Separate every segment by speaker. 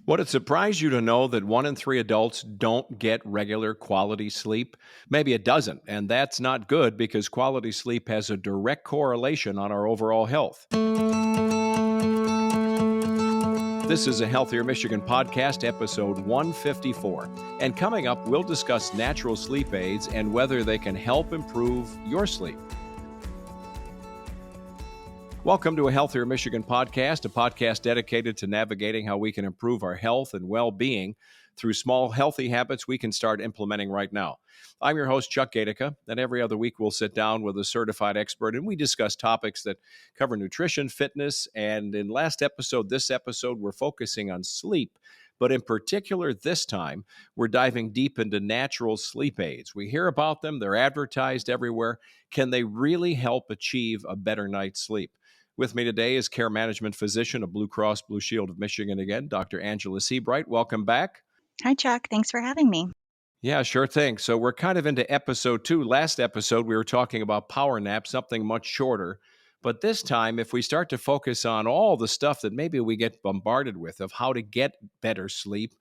Speaker 1: Would it surprise you to know that 1 in 3 adults don't get regular quality sleep? Maybe it doesn't, and that's not good because quality sleep has a direct correlation on our overall health. This is a Healthier Michigan podcast, episode 154. And coming up, we'll discuss natural sleep aids and whether they can help improve your sleep. Welcome to a Healthier Michigan podcast, a podcast dedicated to navigating how we can improve our health and well-being through small, healthy habits we can start implementing right now. I'm your host, Chuck Gatica, and every other week we'll sit down with a certified expert and we discuss topics that cover nutrition, fitness, and in this episode, we're focusing on sleep. But in particular, this time, we're diving deep into natural sleep aids. We hear about them, they're advertised everywhere. Can they really help achieve a better night's sleep? With me today is care management physician of Blue Cross Blue Shield of Michigan again, Dr. Angela Seabright. Welcome back.
Speaker 2: Hi, Chuck. Thanks for having me.
Speaker 1: Yeah, sure thing. So we're kind of into episode 2. Last episode, we were talking about power naps, something much shorter. But this time, if we start to focus on all the stuff that maybe we get bombarded with of how to get better sleep,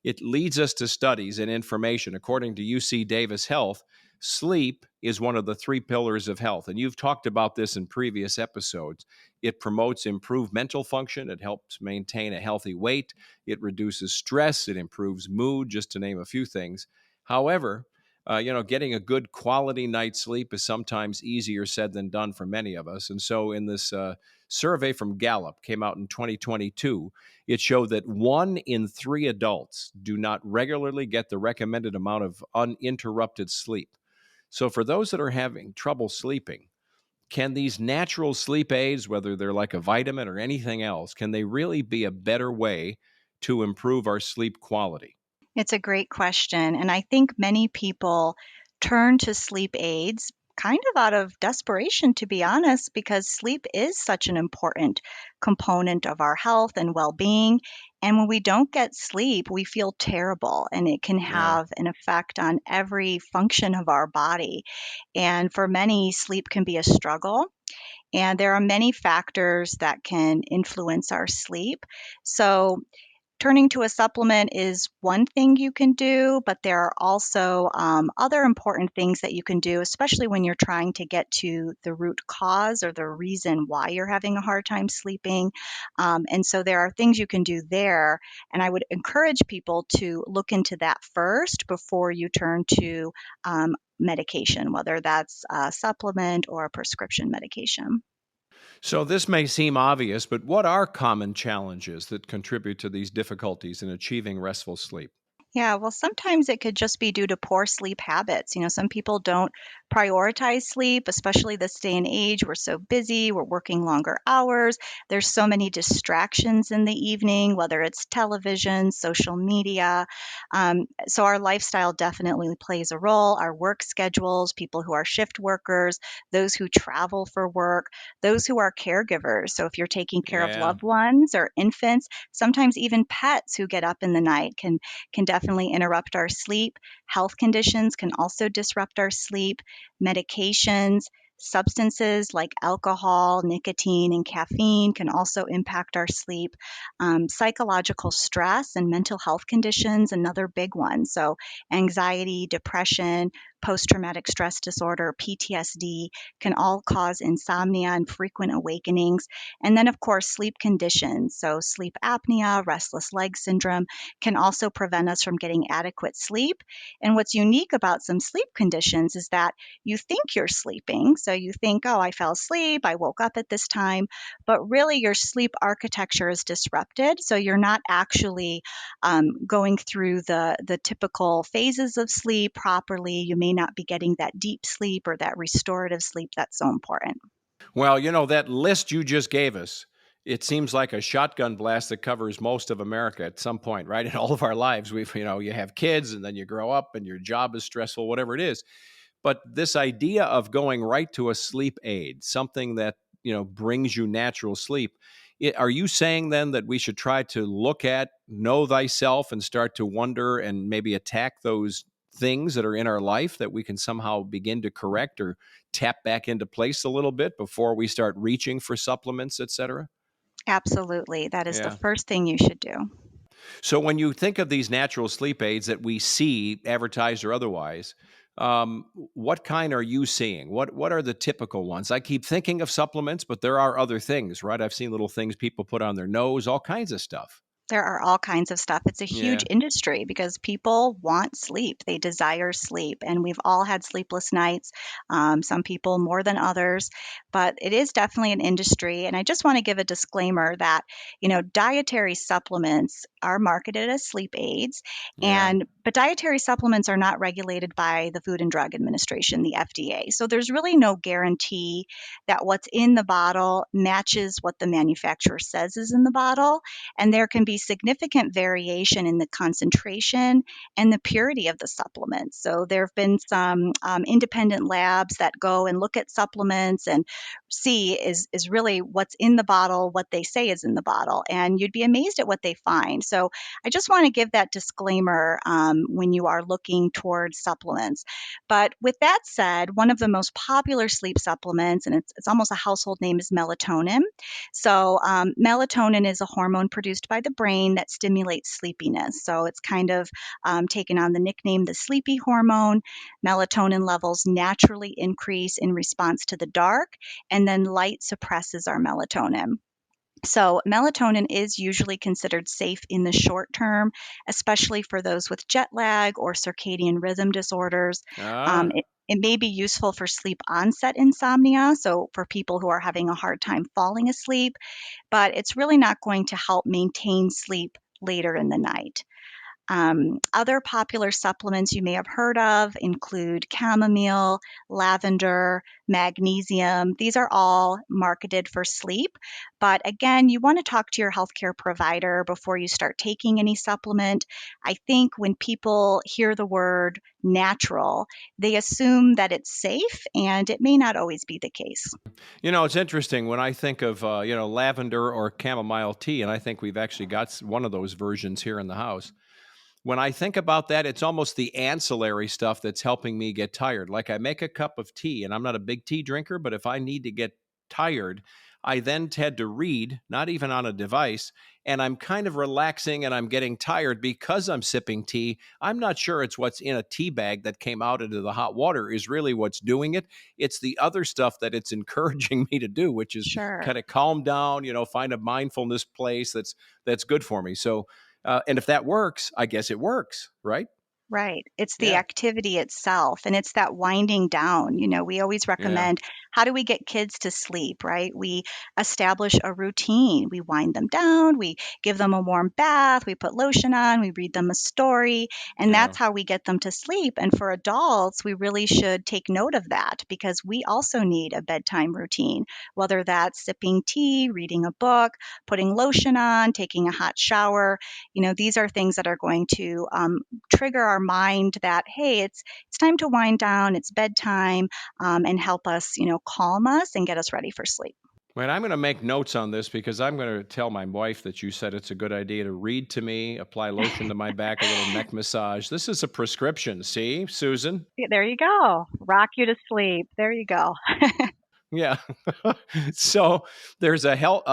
Speaker 1: it leads us to studies and information. According to UC Davis Health, sleep is one of the 3 pillars of health. And you've talked about this in previous episodes. It promotes improved mental function. It helps maintain a healthy weight. It reduces stress. It improves mood, just to name a few things. However, getting a good quality night's sleep is sometimes easier said than done for many of us. And so in this survey from Gallup, came out in 2022, it showed that 1 in 3 adults do not regularly get the recommended amount of uninterrupted sleep. So for those that are having trouble sleeping, can these natural sleep aids, whether they're like a vitamin or anything else, can they really be a better way to improve our sleep quality?
Speaker 2: It's a great question. And I think many people turn to sleep aids kind of out of desperation, to be honest, because sleep is such an important component of our health and well being. And when we don't get sleep, we feel terrible, and it can
Speaker 1: Yeah.
Speaker 2: have an effect on every function of our body. And for many, sleep can be a struggle. And there are many factors that can influence our sleep. So, turning to a supplement is one thing you can do, but there are also other important things that you can do, especially when you're trying to get to the root cause or the reason why you're having a hard time sleeping. And so there are things you can do there. And I would encourage people to look into that first before you turn to medication, whether that's a supplement or a prescription medication.
Speaker 1: So this may seem obvious, but what are common challenges that contribute to these difficulties in achieving restful sleep?
Speaker 2: Yeah, well, sometimes it could just be due to poor sleep habits. Some people don't prioritize sleep, especially this day and age. We're so busy, we're working longer hours. There's so many distractions in the evening, whether it's television, social media. So our lifestyle definitely plays a role. Our work schedules, people who are shift workers, those who travel for work, those who are caregivers. So if you're taking care of
Speaker 1: Yeah.
Speaker 2: loved ones or infants, sometimes even pets who get up in the night can definitely interrupt our sleep. Health conditions can also disrupt our sleep. Medications, substances like alcohol, nicotine, and caffeine can also impact our sleep. Psychological stress and mental health conditions, another big one. So, anxiety, depression, post traumatic stress disorder, PTSD can all cause insomnia and frequent awakenings. And then, of course, sleep conditions. So, sleep apnea, restless leg syndrome can also prevent us from getting adequate sleep. And what's unique about some sleep conditions is that you think you're sleeping. So you think, oh, I fell asleep, I woke up at this time, but really your sleep architecture is disrupted. So you're not actually going through the typical phases of sleep properly. You may not be getting that deep sleep or that restorative sleep that's so important.
Speaker 1: Well, that list you just gave us, it seems like a shotgun blast that covers most of America at some point, right? In all of our lives, you have kids and then you grow up and your job is stressful, whatever it is. But this idea of going right to a sleep aid, something that, brings you natural sleep, are you saying then that we should try to look at, know thyself and start to wonder and maybe attack those things that are in our life that we can somehow begin to correct or tap back into place a little bit before we start reaching for supplements, et cetera?
Speaker 2: Absolutely. That is the
Speaker 1: Yeah.
Speaker 2: first thing you should do.
Speaker 1: So when you think of these natural sleep aids that we see advertised or otherwise, what kind are you seeing? What are the typical ones? I keep thinking of supplements, but there are other things, right? I've seen little things people put on their nose, all kinds of stuff.
Speaker 2: There are all kinds of stuff. It's a huge
Speaker 1: Yeah,
Speaker 2: industry because people want sleep. They desire sleep, and we've all had sleepless nights. Some people more than others, but it is definitely an industry. And I just want to give a disclaimer that, dietary supplements are marketed as sleep aids,
Speaker 1: yeah.
Speaker 2: and but dietary supplements are not regulated by the Food and Drug Administration, the FDA. So there's really no guarantee that what's in the bottle matches what the manufacturer says is in the bottle, and there can be significant variation in the concentration and the purity of the supplements. So there have been some independent labs that go and look at supplements and see is really what's in the bottle, what they say is in the bottle, and you'd be amazed at what they find. So I just want to give that disclaimer when you are looking towards supplements. But with that said, one of the most popular sleep supplements, and it's almost a household name, is melatonin. So, melatonin is a hormone produced by the brain that stimulates sleepiness. So, it's kind of taken on the nickname the sleepy hormone. Melatonin levels naturally increase in response to the dark, and then light suppresses our melatonin. So, melatonin is usually considered safe in the short term, especially for those with jet lag or circadian rhythm disorders.
Speaker 1: Ah.
Speaker 2: It may be useful for sleep onset insomnia, so for people who are having a hard time falling asleep, but it's really not going to help maintain sleep later in the night. Other popular supplements you may have heard of include chamomile, lavender, magnesium. These are all marketed for sleep. But again, you want to talk to your healthcare provider before you start taking any supplement. I think when people hear the word natural, they assume that it's safe, and it may not always be the case.
Speaker 1: It's interesting when I think of lavender or chamomile tea, and I think we've actually got one of those versions here in the house. When I think about that, it's almost the ancillary stuff that's helping me get tired. Like I make a cup of tea, and I'm not a big tea drinker, but if I need to get tired, I then tend to read, not even on a device, and I'm kind of relaxing and I'm getting tired because I'm sipping tea. I'm not sure it's what's in a tea bag that came out into the hot water is really what's doing it. It's the other stuff that it's encouraging me to do, which is
Speaker 2: Sure.
Speaker 1: kind of calm down, find a mindfulness place that's good for me. So and if that works, I guess it works, right?
Speaker 2: Right. It's the
Speaker 1: Yeah,
Speaker 2: activity itself, and it's that winding down. We always
Speaker 1: yeah,
Speaker 2: recommend, how do we get kids to sleep, right? We establish a routine. We wind them down, we give them a warm bath, we put lotion on, we read them a story, and
Speaker 1: yeah.
Speaker 2: that's how we get them to sleep. And for adults, we really should take note of that because we also need a bedtime routine, whether that's sipping tea, reading a book, putting lotion on, taking a hot shower. These are things that are going to trigger our mind that, hey, it's time to wind down, it's bedtime, and help us, calm us and get us ready for sleep.
Speaker 1: Wait, I'm going to make notes on this because I'm going to tell my wife that you said it's a good idea to read to me, apply lotion to my back, a little neck massage. This is a prescription. See, Susan?
Speaker 2: Yeah, there you go. Rock you to sleep. There you go.
Speaker 1: Yeah. So there's a health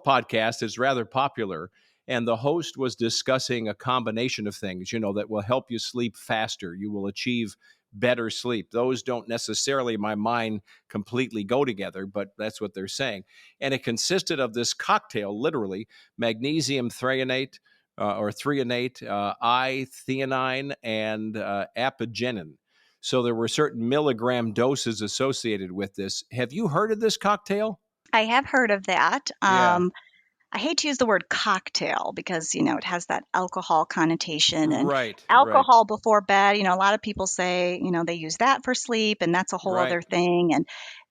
Speaker 1: podcast that's rather popular, and the host was discussing a combination of things, that will help you sleep faster. You will achieve better sleep. Those don't necessarily, in my mind, completely go together, but that's what they're saying. And it consisted of this cocktail, literally magnesium threonate. Or threonate, I-theanine, and apigenin. So there were certain milligram doses associated with this. Have you heard of this cocktail?
Speaker 2: I have heard of that.
Speaker 1: Yeah.
Speaker 2: I hate to use the word cocktail because, it has that alcohol connotation, and
Speaker 1: Right, right,
Speaker 2: alcohol before bed, a lot of people say, they use that for sleep, and that's a whole
Speaker 1: right.
Speaker 2: other thing. And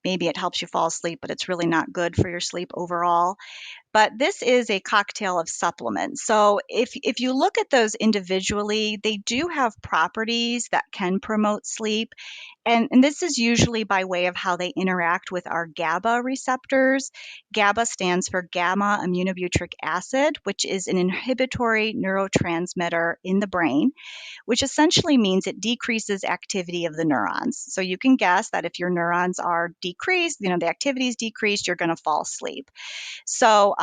Speaker 2: maybe it helps you fall asleep, but it's really not good for your sleep overall. But this is a cocktail of supplements. So if you look at those individually, they do have properties that can promote sleep. And this is usually by way of how they interact with our GABA receptors. GABA stands for gamma aminobutyric acid, which is an inhibitory neurotransmitter in the brain, which essentially means it decreases activity of the neurons. So you can guess that if your neurons are decreased, the activity is decreased, you're going to fall asleep. So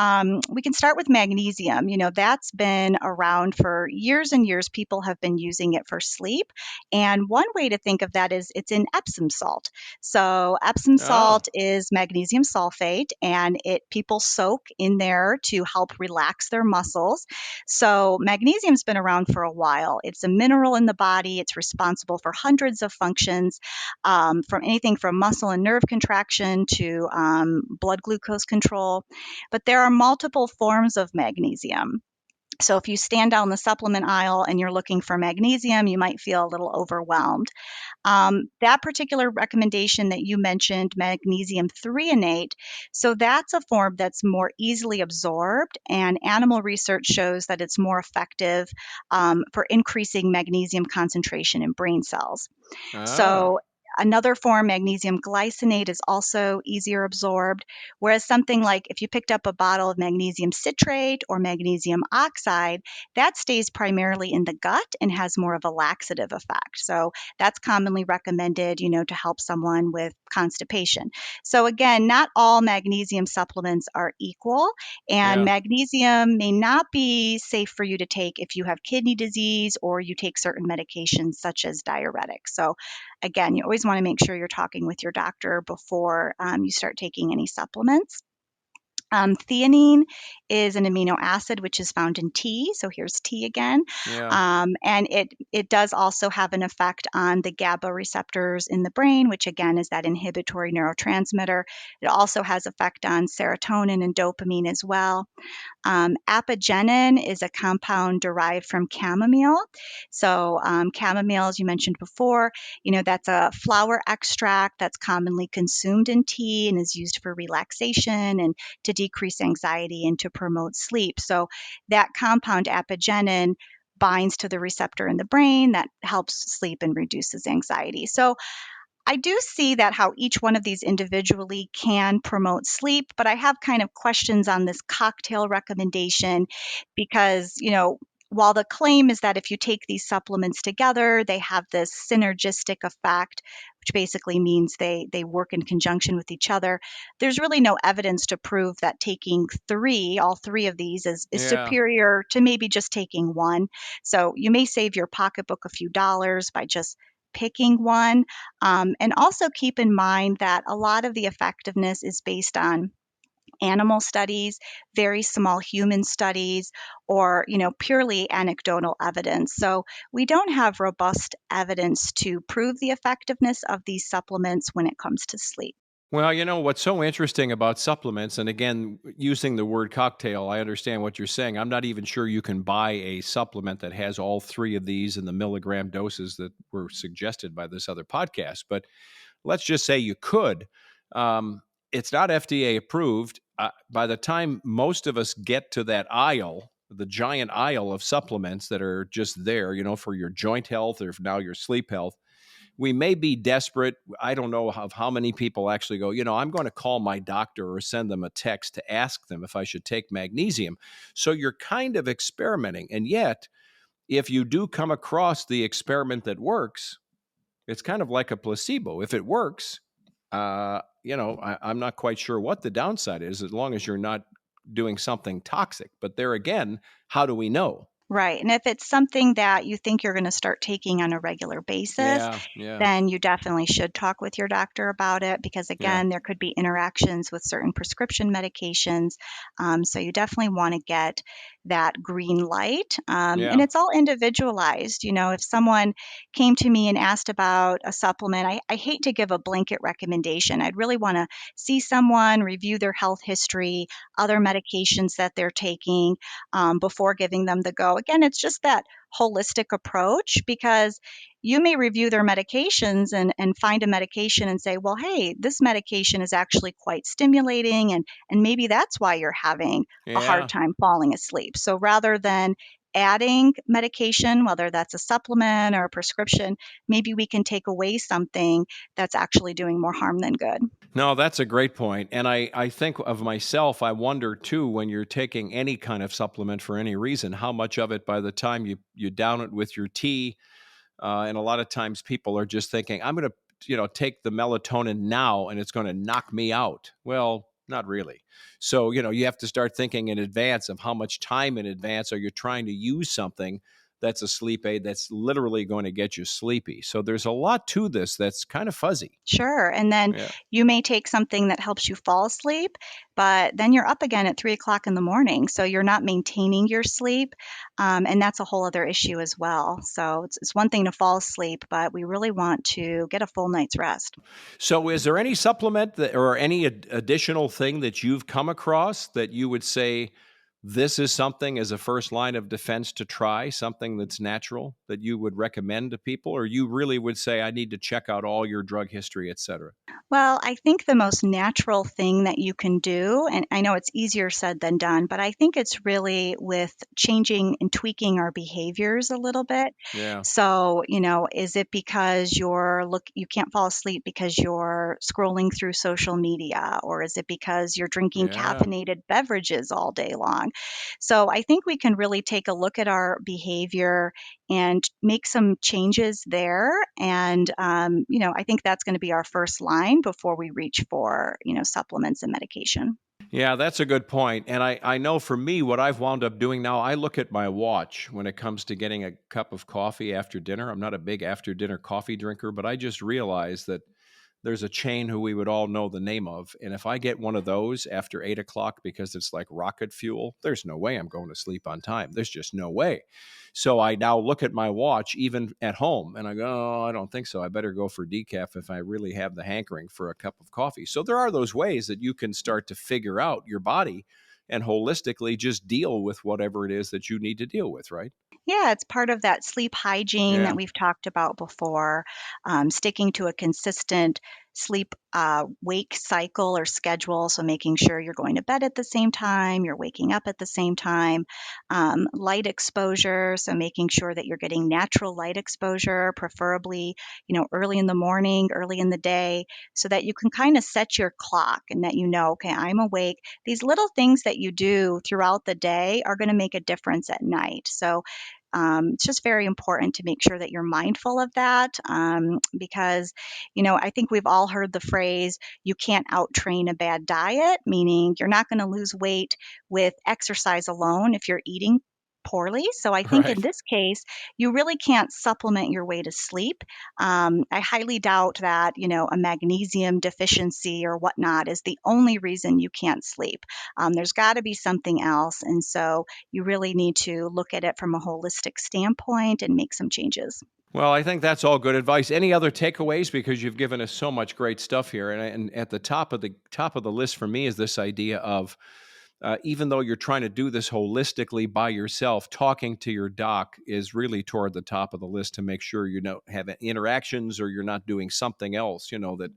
Speaker 2: we can start with magnesium. That's been around for years and years. People have been using it for sleep. And one way to think of that is it's in Epsom salt. So Epsom
Speaker 1: Oh,
Speaker 2: salt is magnesium sulfate, and people soak in there to help relax their muscles. So magnesium's been around for a while. It's a mineral in the body. It's responsible for hundreds of functions, from anything from muscle and nerve contraction to blood glucose control. But there are multiple forms of magnesium. So if you stand down the supplement aisle and you're looking for magnesium, you might feel a little overwhelmed. That particular recommendation that you mentioned, magnesium threonate, so that's a form that's more easily absorbed, and animal research shows that it's more effective for increasing magnesium concentration in brain cells.
Speaker 1: oh,
Speaker 2: So another form, magnesium glycinate, is also easier absorbed, whereas something like if you picked up a bottle of magnesium citrate or magnesium oxide, that stays primarily in the gut and has more of a laxative effect. So that's commonly recommended, to help someone with constipation. So again, not all magnesium supplements are equal, and
Speaker 1: yeah.
Speaker 2: magnesium may not be safe for you to take if you have kidney disease or you take certain medications such as diuretics. So again, you always want to make sure you're talking with your doctor before you start taking any supplements. Theanine is an amino acid which is found in tea. So here's tea again.
Speaker 1: Yeah.
Speaker 2: And it does also have an effect on the GABA receptors in the brain, which again is that inhibitory neurotransmitter. It also has effect on serotonin and dopamine as well. Apigenin is a compound derived from chamomile. So, chamomile, as you mentioned before, that's a flower extract that's commonly consumed in tea and is used for relaxation and to decrease anxiety and to promote sleep. So, that compound, apigenin, binds to the receptor in the brain that helps sleep and reduces anxiety. So, I do see that how each one of these individually can promote sleep, but I have kind of questions on this cocktail recommendation because, while the claim is that if you take these supplements together, they have this synergistic effect, which basically means they work in conjunction with each other, there's really no evidence to prove that taking all three of these is
Speaker 1: Yeah.
Speaker 2: superior to maybe just taking one. So you may save your pocketbook a few dollars by just picking one, and also keep in mind that a lot of the effectiveness is based on animal studies, very small human studies, or purely anecdotal evidence. So we don't have robust evidence to prove the effectiveness of these supplements when it comes to sleep.
Speaker 1: Well, what's so interesting about supplements, and again, using the word cocktail, I understand what you're saying. I'm not even sure you can buy a supplement that has all three of these in the milligram doses that were suggested by this other podcast. But let's just say you could. It's not FDA approved. By the time most of us get to that aisle, the giant aisle of supplements that are just there, for your joint health or now your sleep health, we may be desperate. I don't know of how many people actually go, I'm going to call my doctor or send them a text to ask them if I should take magnesium. So you're kind of experimenting. And yet, if you do come across the experiment that works, it's kind of like a placebo. If it works, I'm not quite sure what the downside is as long as you're not doing something toxic. But there again, how do we know?
Speaker 2: Right. And if it's something that you think you're going to start taking on a regular basis,
Speaker 1: Yeah, yeah,
Speaker 2: then you definitely should talk with your doctor about it because,
Speaker 1: yeah,
Speaker 2: again, there could be interactions with certain prescription medications. So you definitely want to get that green light. And
Speaker 1: yeah,
Speaker 2: it's all individualized. If someone came to me and asked about a supplement, I hate to give a blanket recommendation. I'd really want to see someone, review their health history, other medications that they're taking before giving them the go. Again, it's just that holistic approach because you may review their medications and find a medication and say, well, hey, this medication is actually quite stimulating, and maybe that's why you're having a hard
Speaker 1: yeah.
Speaker 2: time falling asleep. So rather than adding medication, whether that's a supplement or a prescription, maybe we can take away something that's actually doing more harm than good.
Speaker 1: No, that's a great point. And I think of myself, I wonder too, when you're taking any kind of supplement for any reason, how much of it by the time you down it with your tea, and a lot of times people are just thinking, I'm going to, take the melatonin now and it's going to knock me out. Well, not really. So, you have to start thinking in advance of how much time in advance are you trying to use something that's a sleep aid that's literally going to get you sleepy. So there's a lot to this that's kind of fuzzy.
Speaker 2: Sure. And then
Speaker 1: Yeah.
Speaker 2: you may take something that helps you fall asleep, but then you're up again at 3 o'clock in the morning. So you're not maintaining your sleep. And that's a whole other issue as well. So it's one thing to fall asleep, but we really want to get a full night's rest.
Speaker 1: So, is there any supplement that, or any additional thing that you've come across that you would say this is something as a first line of defense to try, something that's natural that you would recommend to people, or you really would say I need to check out all your drug history, et cetera?
Speaker 2: Well, I think the most natural thing that you can do, and I know it's easier said than done, but I think it's really with changing and tweaking our behaviors a little bit.
Speaker 1: Yeah,
Speaker 2: So, is it because you can't fall asleep because you're scrolling through social media, or is it because you're drinking
Speaker 1: yeah.
Speaker 2: caffeinated beverages all day long? So, I think we can really take a look at our behavior and make some changes there. And, I think that's going to be our first line before we reach for, supplements and medication.
Speaker 1: Yeah, that's a good point. And I know for me, what I've wound up doing now, I look at my watch when it comes to getting a cup of coffee after dinner. I'm not a big after dinner coffee drinker, but I just realized that there's a chain who we would all know the name of. And if I get one of those after 8 o'clock because it's like rocket fuel, there's no way I'm going to sleep on time. There's just no way. So I now look at my watch, even at home, and I go, oh, I don't think so. I better go for decaf if I really have the hankering for a cup of coffee. So there are those ways that you can start to figure out your body and holistically just deal with whatever it is that you need to deal with, right?
Speaker 2: Yeah, it's part of that sleep hygiene that
Speaker 1: Yeah.
Speaker 2: we've talked about before, sticking to a consistent sleep wake cycle or schedule. So, making sure you're going to bed at the same time, you're waking up at the same time, light exposure. So, making sure that you're getting natural light exposure, preferably, early in the morning, early in the day, so that you can kind of set your clock and that okay, I'm awake. These little things that you do throughout the day are going to make a difference at night. So, it's just very important to make sure that you're mindful of that because, I think we've all heard the phrase, you can't out train a bad diet, meaning you're not going to lose weight with exercise alone if you're eating poorly. So I think in
Speaker 1: Right.
Speaker 2: this case, you really can't supplement your way to sleep. I highly doubt that, a magnesium deficiency or whatnot is the only reason you can't sleep. There's got to be something else. And so, you really need to look at it from a holistic standpoint and make some changes.
Speaker 1: Well, I think that's all good advice. Any other takeaways? Because you've given us so much great stuff here, and at the top of the list for me is this idea of even though you're trying to do this holistically by yourself, talking to your doc is really toward the top of the list to make sure you don't have interactions or you're not doing something else, that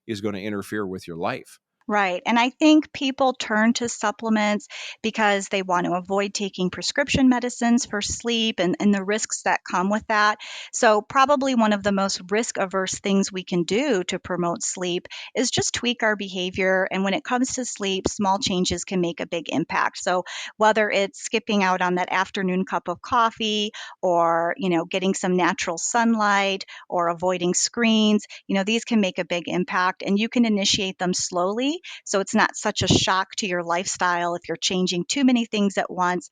Speaker 1: is going to interfere with your life.
Speaker 2: Right. And I think people turn to supplements because they want to avoid taking prescription medicines for sleep and the risks that come with that. So, probably one of the most risk averse things we can do to promote sleep is just tweak our behavior. And when it comes to sleep, small changes can make a big impact. So, whether it's skipping out on that afternoon cup of coffee or, getting some natural sunlight or avoiding screens, these can make a big impact and you can initiate them slowly so it's not such a shock to your lifestyle if you're changing too many things at once.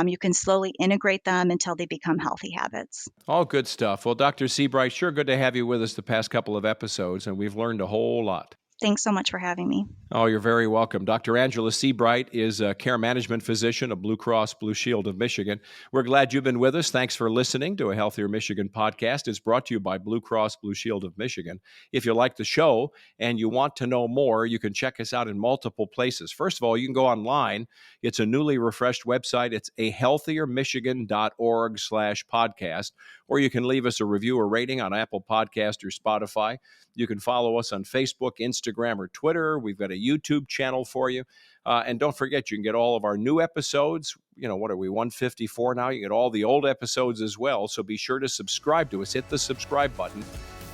Speaker 2: You can slowly integrate them until they become healthy habits.
Speaker 1: All good stuff. Well, Dr. Seabright, sure good to have you with us the past couple of episodes, and we've learned a whole lot.
Speaker 2: Thanks so much for having me.
Speaker 1: Oh, you're very welcome. Dr. Angela Seabright is a care management physician of Blue Cross Blue Shield of Michigan. We're glad you've been with us. Thanks for listening to a Healthier Michigan podcast. It's brought to you by Blue Cross Blue Shield of Michigan. If you like the show and you want to know more, you can check us out in multiple places. First of all, you can go online. It's a newly refreshed website. It's ahealthiermichigan.org/podcast, or you can leave us a review or rating on Apple Podcast or Spotify. You can follow us on Facebook, Instagram, Instagram or Twitter. We've got a YouTube channel for you. And don't forget, you can get all of our new episodes. What are we, 154 now? You get all the old episodes as well. So be sure to subscribe to us. Hit the subscribe button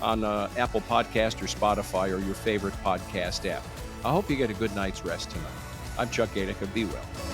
Speaker 1: on Apple Podcast or Spotify or your favorite podcast app. I hope you get a good night's rest tonight. I'm Chuck Ganica. Be well.